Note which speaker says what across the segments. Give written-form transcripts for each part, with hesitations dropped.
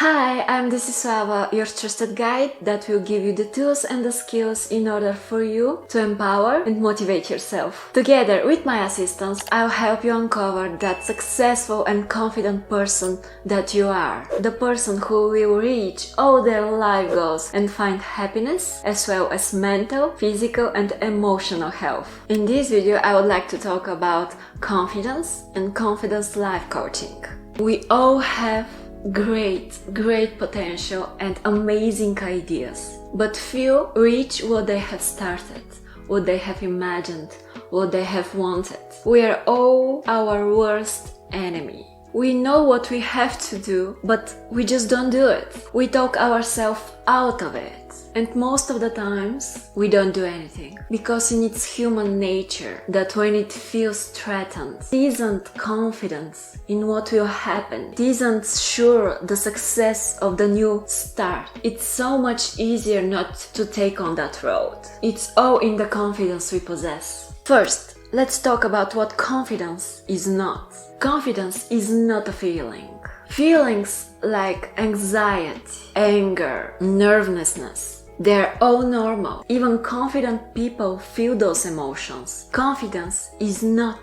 Speaker 1: Hi, iam.Desislava, your trusted guide that will give you the tools and the skills in order for you to empower and motivate yourself. Together with my assistants, I'll help you uncover that successful and confident person that you are. The person who will reach all their life goals and find happiness as well as mental, physical and emotional health. In this video, I would like to talk about confidence and confidence life coaching. We all have great potential and amazing ideas, but few reach what they have started, what they have imagined, what they have wanted. We are all our worst enemy. We know what we have to do, but we just don't do it. We talk ourselves out of it. And most of the times, we don't do anything. Because in its human nature, that when it feels threatened, isn't confident in what will happen, isn't sure the success of the new start, it's so much easier not to take on that road. It's all in the confidence we possess. First, let's talk about what confidence is not. Confidence is not a feeling. Feelings like anxiety, anger, nervousness, they're all normal. Even confident people feel those emotions. Confidence is not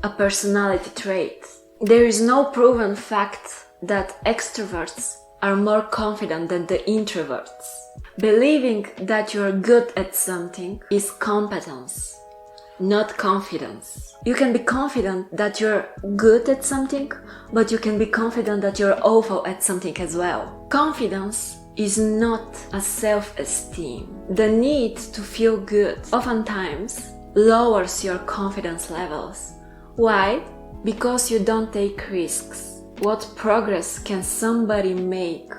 Speaker 1: a personality trait. There is no proven fact that extroverts are more confident than the introverts. Believing that you are good at something is competence, not confidence. You can be confident that you're good at something, but you can be confident that you're awful at something as well. Confidence is not a self-esteem. The need to feel good oftentimes lowers your confidence levels. Why? Because you don't take risks. What progress can somebody make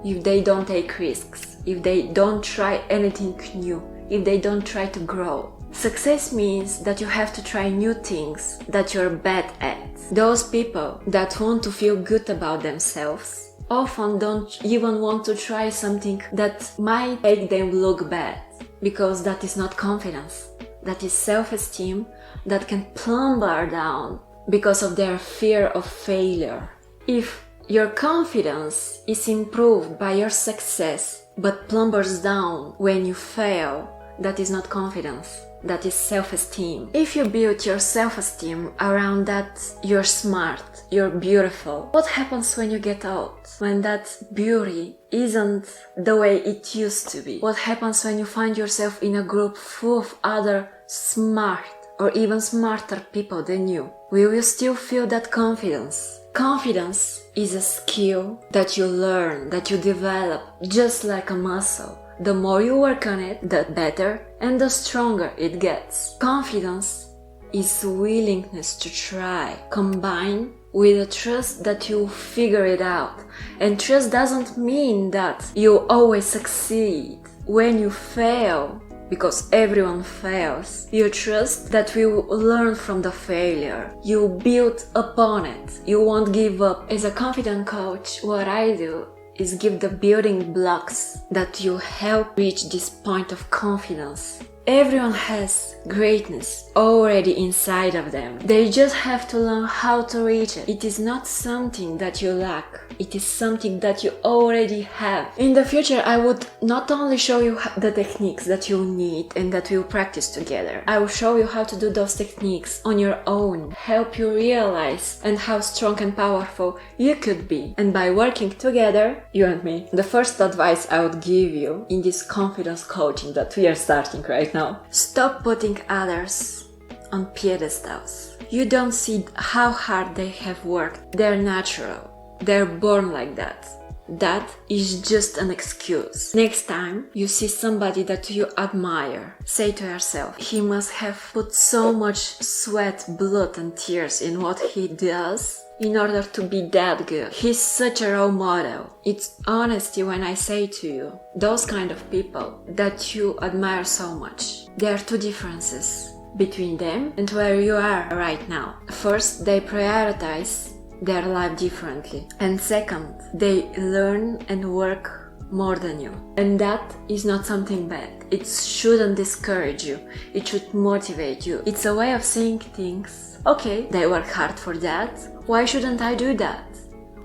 Speaker 1: if they don't take risks, if they don't try anything new, if they don't try to grow? Success means that you have to try new things that you're bad at. Those people that want to feel good about themselves often don't even want to try something that might make them look bad, because that is not confidence. That is self-esteem that can plumber down because of their fear of failure. If your confidence is improved by your success but plumbers down when you fail, that is not confidence. That is self-esteem. If you build your self-esteem around that you're smart, you're beautiful, what happens when you get old? When that beauty isn't the way it used to be? What happens when you find yourself in a group full of other smart or even smarter people than you? Will you still feel that confidence? Confidence is a skill that you learn, that you develop, just like a muscle. The more you work on it, the better and the stronger it gets. Confidence is willingness to try, combined with a trust that you'll figure it out. And trust doesn't mean that you'll always succeed. When you fail, because everyone fails, you trust that we will learn from the failure. You build upon it. You won't give up. As a confident coach, what I do is give the building blocks that you help reach this point of confidence. Everyone has greatness already inside of them. They just have to learn how to reach it. It is not something that you lack. It is something that you already have. In the future, I would not only show you the techniques that you need and that we'll practice together. I will show you how to do those techniques on your own, help you realize and how strong and powerful you could be. And by working together, you and me, the first advice I would give you in this confidence coaching that we are starting right now: stop putting others on pedestals. You don't see how hard they have worked. They're natural. They're born like that. That is just an excuse. Next time you see somebody that you admire, say to yourself, he must have put so much sweat, blood and tears in what he does in order to be that good. He's such a role model. It's honesty when I say to you, those kind of people that you admire so much, there are two differences between them and where you are right now. First, they prioritize their life differently. And second, they learn and work more than you. And that is not something bad. It shouldn't discourage you. It should motivate you. It's a way of saying things. Okay, they work hard for that. Why shouldn't I do that?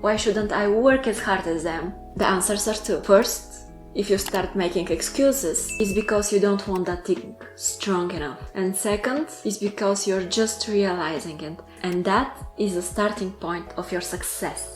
Speaker 1: Why shouldn't I work as hard as them? The answers are two. First, if you start making excuses, it's because you don't want that thing strong enough. And second, it's because you're just realizing it. And that is the starting point of your success.